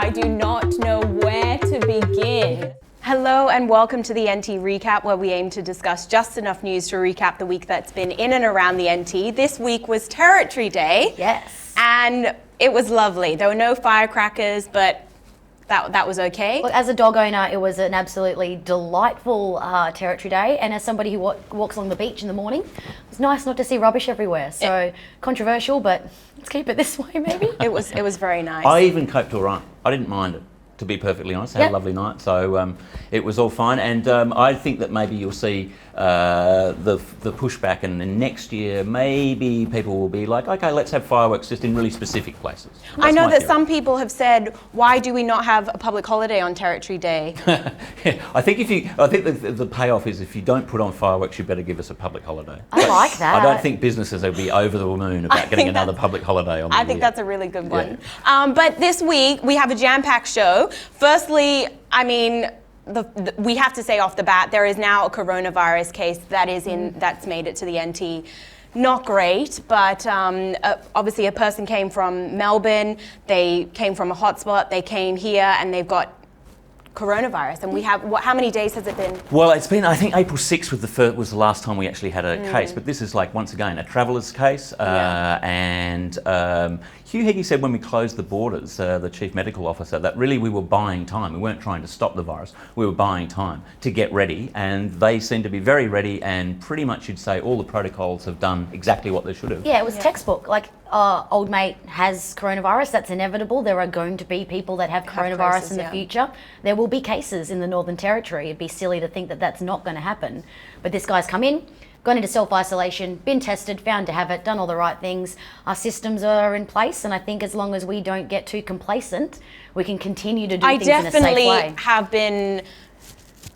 I do not know where to begin. Hello and welcome to the NT Recap, where we aim to discuss just enough news to recap the week that's been in and around the NT. This week was Territory Day. Yes. And it was lovely. There were no firecrackers, but that was okay. Look, as a dog owner, it was an absolutely delightful Territory Day, and as somebody who walks along the beach in the morning, it was nice not to see rubbish everywhere. So controversial, but let's keep it this way, maybe. It was very nice. I even coped all right. I didn't mind it, to be perfectly honest. I had a lovely night, so it was all fine. And I think that maybe you'll see the pushback, and then next year maybe people will be like, okay, let's have fireworks just in really specific places. That's I know my that theory. some people have said, why do we not have a public holiday on Territory Day? I think the payoff is if you don't put on fireworks, you better give us a public holiday. I like that. I don't think businesses will be over the moon about getting another public holiday on the I think year. that's a really good one. But this week we have a jam-packed show. Firstly, I mean, we have to say off the bat, there is now a coronavirus case that's made it to the NT. Not great, but obviously a person came from Melbourne. They came from a hotspot. They came here and they've got coronavirus. And we have, how many days has it been? Well, it's been, I think April 6th was the last time we actually had a case, but this is like, once again, a traveller's case. And Hugh Heggie said when we closed the borders, the Chief Medical Officer, that really we were buying time. We weren't trying to stop the virus. We were buying time to get ready, and they seem to be very ready, and pretty much you'd say all the protocols have done exactly what they should have. Yeah, it was textbook. Like, old mate has coronavirus, that's inevitable. There are going to be people that have coronavirus cases, in the future. There will be cases in the Northern Territory. It'd be silly to think that that's not going to happen. But this guy's come in, gone into self-isolation, been tested, found to have it, done all the right things. Our systems are in place, and I think as long as we don't get too complacent, we can continue to do things in a safe way. I definitely have been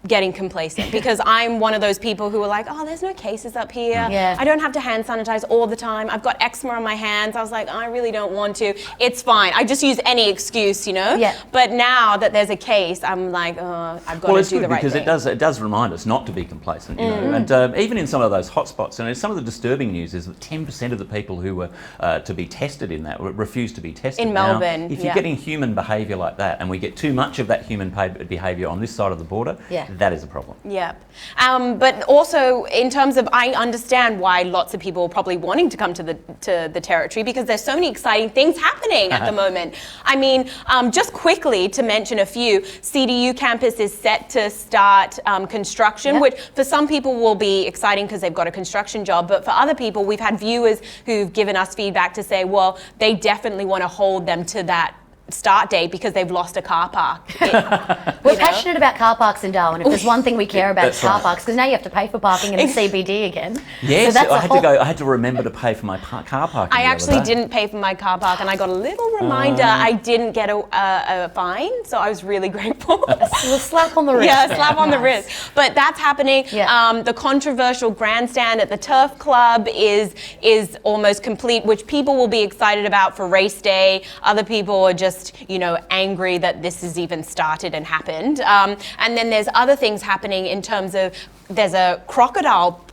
getting complacent because I'm one of those people who are like, oh, there's no cases up here. Yeah. I don't have to hand sanitize all the time. I've got eczema on my hands. I was like, I really don't want to. It's fine. I just use any excuse, you know? Yeah. But now that there's a case, I'm like, oh, I've got to do the right thing. Because it does remind us not to be complacent, you know. And even in some of those hotspots, and some of the disturbing news is that 10% of the people who were to be tested in that refused to be tested. In now, Melbourne, if you're getting human behaviour like that, and we get too much of that human behaviour on this side of the border, that is a problem. Yeah. But also in terms of, I understand why lots of people are probably wanting to come to the Territory because there's so many exciting things happening at the moment. I mean, just quickly to mention a few, CDU campus is set to start construction, which for some people will be exciting because they've got a construction job, but for other people, we've had viewers who've given us feedback to say, well, they definitely want to hold them to that start date because they've lost a car park. We're passionate about car parks in Darwin. If there's one thing we care about, it's car parks, because now you have to pay for parking in the CBD again. Yes, so I had to remember to pay for my car parking. I actually didn't pay for my car park, and I got a little reminder I didn't get a fine, so I was really grateful. A slap on the wrist. Yeah, a slap on the wrist. But that's happening. Yeah. The controversial grandstand at the Turf Club is almost complete, which people will be excited about for race day. Other people are just, angry that this has even started and happened. And then there's other things happening in terms of, there's a crocodile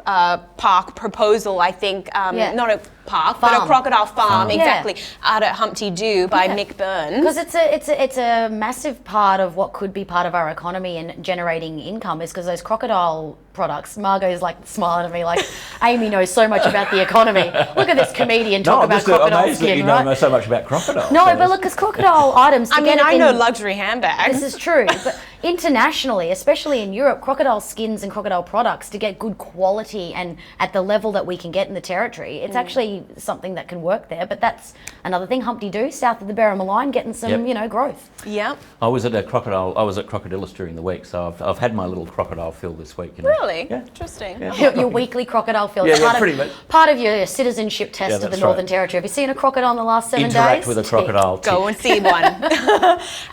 park proposal, I think, not a park, but a crocodile farm, exactly, out at Humpty Doo by Mick Burns. Because it's a massive part of what could be part of our economy and generating income is because those crocodile products. Margo's like smiling at me like, Amy knows so much about the economy. Look at this comedian talk about crocodile skin, you right? know so much about crocodiles. No, but look, because crocodile items. I know luxury handbags. This is true, but internationally, especially in Europe, crocodile skins and crocodile products to get good quality and at the level that we can get in the Territory, it's actually something that can work there. But that's another thing. Humpty Doo, south of the Berrimah Line, getting some growth. Yep. I was at Crocodilus during the week, so I've had my little crocodile fill this week. Really? Yeah. Interesting. Yeah. Your weekly crocodile field. Pretty much. Part of your citizenship test of the Northern Territory. Have you seen a crocodile in the last 7 days? Interact with a crocodile. Go and see one.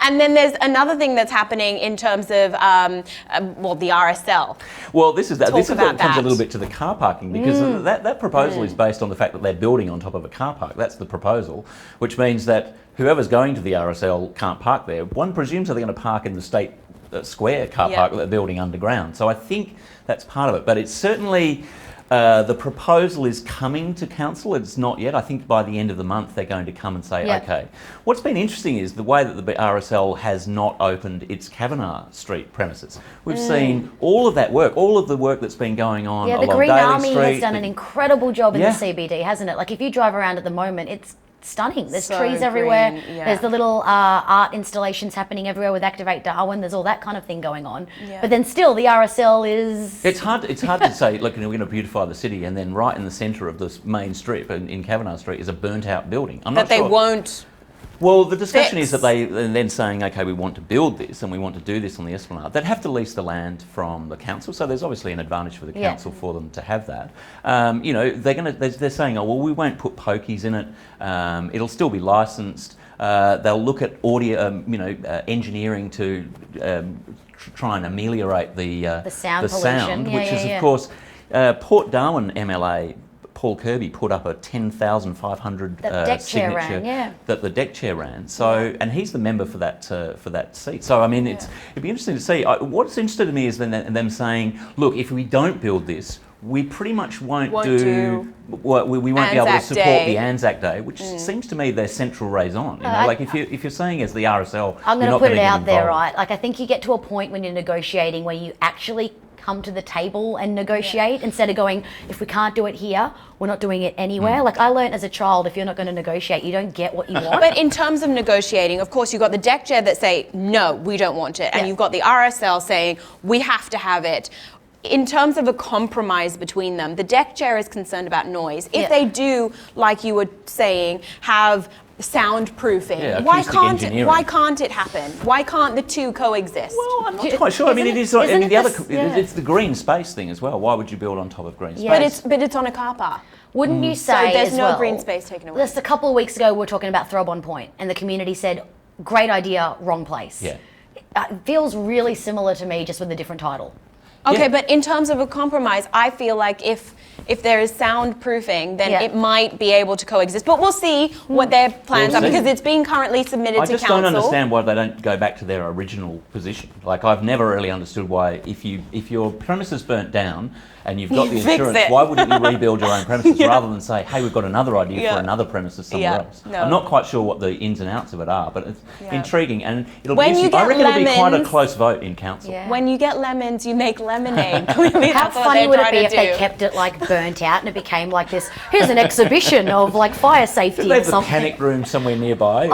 And then there's another thing that's happening in terms of, the RSL. Well, this is what comes that. a little bit to the car parking, because that proposal is based on the fact that they're building on top of a car park. That's the proposal, which means that whoever's going to the RSL can't park there. One presumes that they're going to park in the State Square car park that they're building underground. So I think that's part of it. But it's certainly The proposal is coming to council. It's not yet. I think by the end of the month they're going to come and say, okay. What's been interesting is the way that the RSL has not opened its Kavanagh Street premises. We've seen all of that work, all of the work that's been going on along the Green Daly Army Street. has done an incredible job in the CBD, hasn't it? Like if you drive around at the moment, it's stunning. There's So trees everywhere. green, There's the little art installations happening everywhere with Activate Darwin. There's all that kind of thing going on. But then still, the RSL is... It's hard to say, look, we're going to beautify the city, and then right in the centre of this main strip in Kavanagh Street is a burnt-out building. I'm not That sure. they won't... Well, the discussion is fix. that they're then saying, okay, we want to build this and we want to do this on the Esplanade. They'd have to lease the land from the council, so there's obviously an advantage for the council for them to have that. You know, they're saying, oh, well, we won't put pokies in it. It'll still be licensed. They'll look at audio, engineering to try and ameliorate the sound pollution, which is, of course, Port Darwin MLA. Paul Kirby put up a 10,500 signature that the deck chair ran. So, and he's the member for that seat. So, I mean, it'd be interesting to see. What's interesting to me is them saying, look, if we don't build this, we pretty much won't do we won't be able to support the Anzac Day, which seems to me their central raison. You know, like if you're saying as the RSL, I'm going to put it out there, right? Like I think you get to a point when you're negotiating where you actually come to the table and negotiate instead of going, if we can't do it here, we're not doing it anywhere. Like I learned as a child, if you're not going to negotiate, you don't get what you want. But in terms of negotiating, of course, you've got the deck chair that say, no, we don't want it. And you've got the RSL saying, we have to have it. In terms of a compromise between them, the deck chair is concerned about noise. If they do, like you were saying, have soundproofing, why can't it happen? Why can't the two coexist? Well, I'm not quite sure. I mean, it's the green space thing as well. Why would you build on top of green space? But it's on a car park. Wouldn't you say so there's as no well, green space taken away? Just a couple of weeks ago, we were talking about Throb on Point, and the community said, great idea, wrong place. Yeah. It feels really similar to me, just with a different title. Okay, but in terms of a compromise, I feel like if there is soundproofing, then it might be able to coexist. But we'll see what their plans are, because it's being currently submitted to council. I just don't understand why they don't go back to their original position. Like, I've never really understood why, if your premises burnt down and you've got the insurance, why wouldn't you rebuild your own premises rather than say, hey, we've got another idea for another premises somewhere else? No. I'm not quite sure what the ins and outs of it are, but it's intriguing, and I reckon it'll be quite a close vote in council. Yeah. When you get lemons, you make lemonade. Clearly, how funny would it be if they kept it like burnt out and it became like this? Here's an exhibition of like fire safety or something. The panic room somewhere nearby.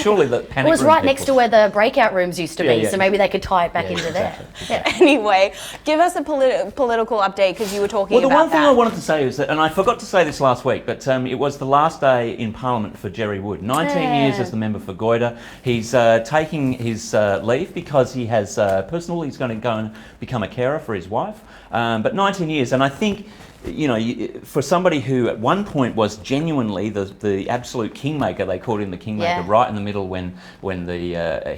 Surely the panic room. It was right next to where the breakout rooms used to be, so maybe they could tie it back into there. Yeah. Anyway, give us a political update, because you were talking about that. Well, the one thing I wanted to say is that, and I forgot to say this last week, but it was the last day in Parliament for Jerry Wood. 19 years as the member for Goyder. He's taking his leave because he has he's going to go and become a carer for his wife. But 19 years, and I think, for somebody who at one point was genuinely the absolute kingmaker, they called him the kingmaker, right in the middle when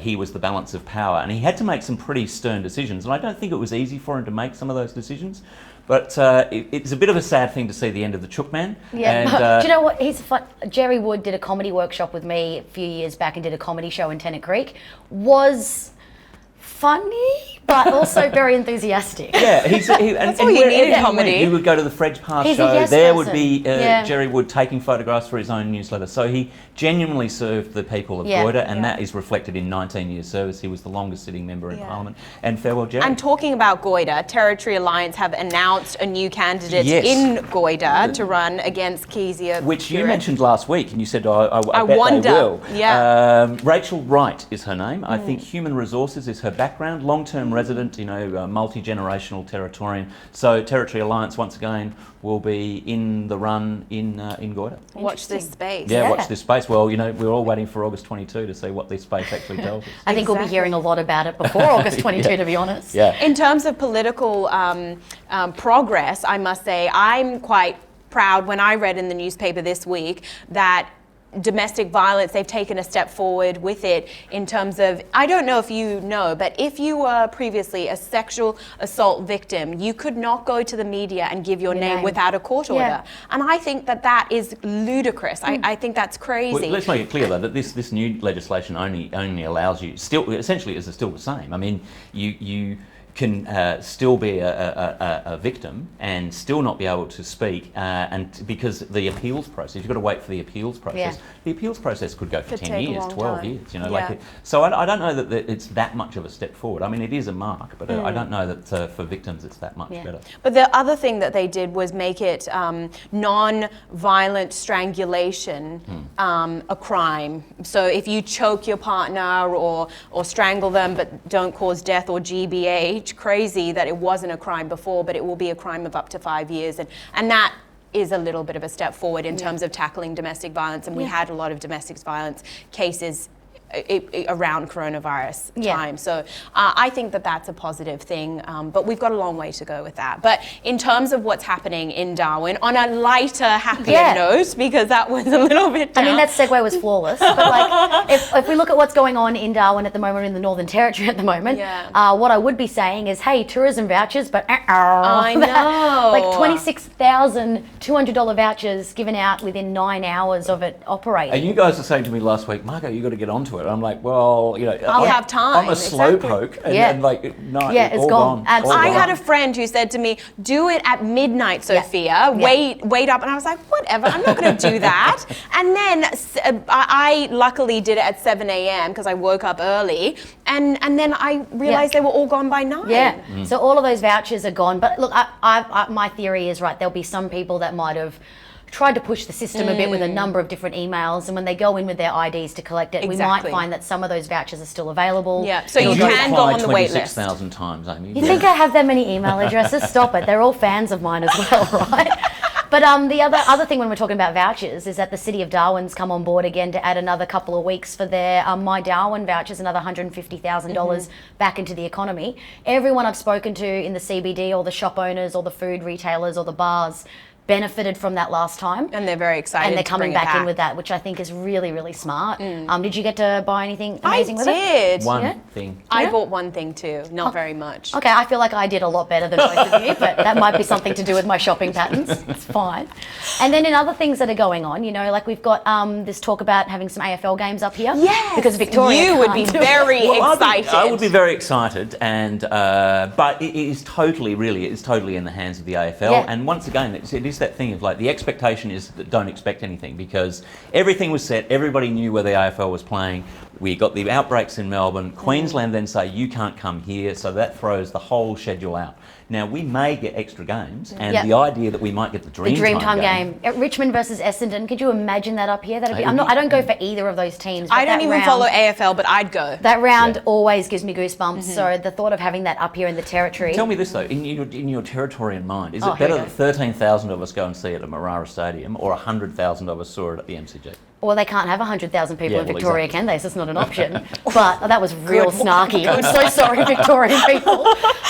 he was the balance of power, and he had to make some pretty stern decisions, and I don't think it was easy for him to make some of those decisions. But it's a bit of a sad thing to see the end of the Chook Man. Yeah, do you know what? Jerry Wood did a comedy workshop with me a few years back and did a comedy show in Tennant Creek. Was funny, but also very enthusiastic. Yeah, that's all you need in comedy. He would go to the Fred's Pass show. There would be Jerry Wood taking photographs for his own newsletter. So he genuinely served the people of Goyder, and that is reflected in 19 years' service. He was the longest sitting member in Parliament. And farewell, Jerry. And talking about Goyder, Territory Alliance have announced a new candidate in Goyder to run against Kezia. Which you mentioned last week, and you said, I bet wonder. They will. Yeah. Rachel Wright is her name. I think Human Resources is her background. Long-term resident, multi-generational Territorian. So Territory Alliance, once again, will be in the run in Goyder. Watch this space. Yeah, watch this space. Well, we're all waiting for August 22 to see what this space actually tells us. I think we'll be hearing a lot about it before August 22, to be honest. Yeah. In terms of political progress, I must say, I'm quite proud when I read in the newspaper this week that domestic violence, they've taken a step forward with it in terms of, I don't know if you know, but if you were previously a sexual assault victim, you could not go to the media and give your name without a court order. And I think that is ludicrous. I think that's crazy. Well, let's make it clear though that this new legislation only allows you, still essentially is still the same. I mean, can still be a victim and still not be able to speak, and because the appeals process, you've got to wait for the appeals process. Yeah. The appeals process could go for 10 take a years, long 12 time. years, you know. Yeah. So I don't know that it's that much of a step forward. I mean, it is a mark, but I don't know that for victims it's that much better. But the other thing that they did was make it non-violent strangulation a crime. So if you choke your partner or strangle them but don't cause death or GBH, crazy that it wasn't a crime before, but it will be a crime of up to 5 years. And that is a little bit of a step forward in terms of tackling domestic violence. And we had a lot of domestic violence cases around coronavirus time. So I think that that's a positive thing, but we've got a long way to go with that. But in terms of what's happening in Darwin, on a lighter, happier note, because that was a little bit down. I mean, that segue was flawless. But like, if we look at what's going on in Darwin at the moment, in the Northern Territory at the moment, what I would be saying is, hey, tourism vouchers, but I know. like $26,200 vouchers given out within 9 hours of it operating. And you guys were saying to me last week, Margo, you got to get onto it. I'm like, well, you know, I'll have time. I'm a slowpoke, and like, no, it's all gone. Absolutely. I had a friend who said to me, do it at midnight, Sophia. Wait up. And I was like, whatever, I'm not going to do that. And then I luckily did it at 7 a.m. because I woke up early. And then I realized they were all gone by 9. Yeah. So all of those vouchers are gone. But look, my theory is, right, there'll be some people that might have tried to push the system a bit with a number of different emails, and when they go in with their IDs to collect it, we might find that some of those vouchers are still available. Yeah, so you can go on the wait list. 26,000 times, Amy. You think I have that many email addresses? Stop it. They're all fans of mine as well, right? But the other thing when we're talking about vouchers is that the City of Darwin's come on board again to add another couple of weeks for their My Darwin vouchers, another $150,000 back into the economy. Everyone I've spoken to in the CBD, or the shop owners, or the food retailers, or the bars, benefited from that last time, and they're very excited. And they're to coming bring it back in with that, which I think is really, really smart. Did you get to buy anything amazing with I it? did. One thing. I bought one thing too, not very much. Okay, I feel like I did a lot better than both of you, but that might be something to do with my shopping patterns. It's fine. And then in other things that are going on, you know, like we've got this talk about having some AFL games up here. Yes, because Victoria you would be can't do it. very excited. I would be very excited, and but it is totally in the hands of the AFL. Yeah. And once again, it is that thing of like, the expectation is that don't expect anything, because everything was set, everybody knew where the AFL was playing. We got the outbreaks in Melbourne. Queensland then say you can't come here, so that throws the whole schedule out. Now we may get extra games, and the idea that we might get the Dreamtime game. Richmond versus Essendon. Could you imagine that up here? That'd be. I don't go for either of those teams. But I don't even follow AFL, but I'd go. That round always gives me goosebumps. So the thought of having that up here in the Territory. Tell me this though, in your Territorian mind, is it better that 13,000 of us go and see it at Marara Stadium, or 100,000 of us saw it at the MCG? Well, they can't have 100,000 people in Victoria, can they? So it's not an option. But that was real snarky. I'm so sorry, Victorian people.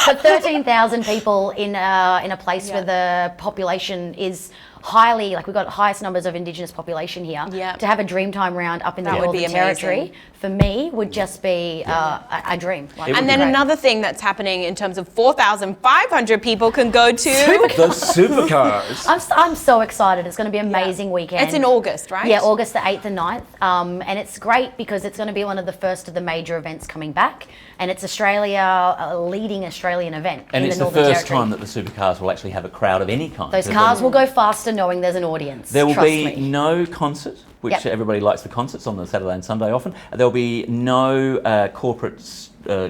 But 13,000 people in a place where the population is highly, like we've got highest numbers of Indigenous population here. Yeah. To have a Dreamtime round up in the Northern Territory, for me, would just be a dream. Like, and then another thing that's happening in terms of 4,500 people can go to the Supercars. I'm so excited. It's going to be an amazing weekend. It's in August, right? Yeah, August the 8th and 9th. And it's great because it's going to be one of the first of the major events coming back. And it's Australia, a leading Australian event and in it's the Northern the first Territory. time that the Supercars will actually have a crowd of any kind. Those cars will go faster knowing there's an audience. There will Trust be me. no concert, which everybody likes the concerts on the Saturday and Sunday often. There'll be no corporate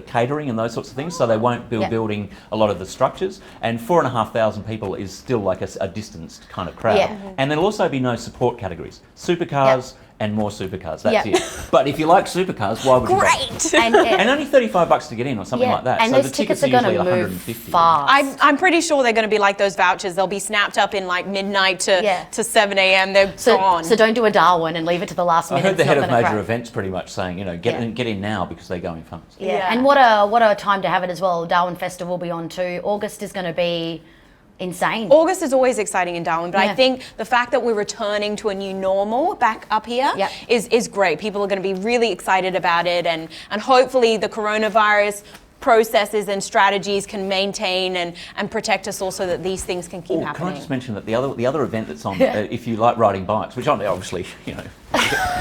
catering and those sorts of things, so they won't be building a lot of the structures. And 4,500 people is still like a distanced kind of crowd. And there'll also be no support categories. Supercars and more supercars. That's it. But if you like supercars, why would you? Great. And only $35 to get in, or something like that. And so those the tickets tickets are going to move 150. fast. I'm pretty sure they're going to be like those vouchers. They'll be snapped up in like midnight to 7 a.m. They're gone. So don't do a Darwin and leave it to the last minute. I heard the head It's of not gonna major crack. events pretty much saying, you know, get in now because they're going fast. Yeah. And what a time to have it as well. Darwin Festival will be on too. August is going to be insane. August is always exciting in Darwin, but I think the fact that we're returning to a new normal back up here is great. People are going to be really excited about it, and hopefully the coronavirus processes and strategies can maintain and protect us also, that these things can keep happening. Can I just mention that the other event that's on, if you like riding bikes, which aren't obviously, you know,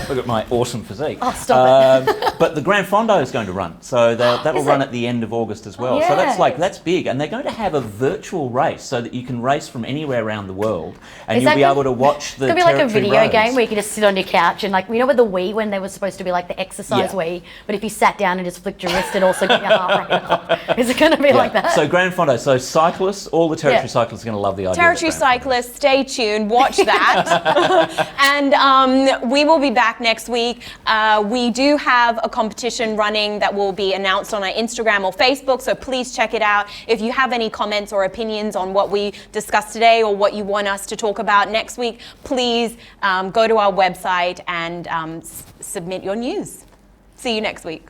Look at my awesome physique. Oh, stop it. But the Gran Fondo is going to run, so that'll run at the end of August as well. So that's big, and they're going to have a virtual race so that you can race from anywhere around the world, and you'll be able to watch the. It's gonna be like a video roads. game where you can just sit on your couch and, like, you know, with the Wii when they were supposed to be like the exercise Wii, but if you sat down and just flicked your wrist, it also got your heart rate up. Is it going to be like that? So Gran Fondo, so cyclists, all the territory cyclists are going to love the idea. Territory cyclists, stay tuned, watch that. And we will be back next week. We do have a competition running that will be announced on our Instagram or Facebook, so please check it out. If you have any comments or opinions on what we discussed today or what you want us to talk about next week, please go to our website and submit your news. See you next week.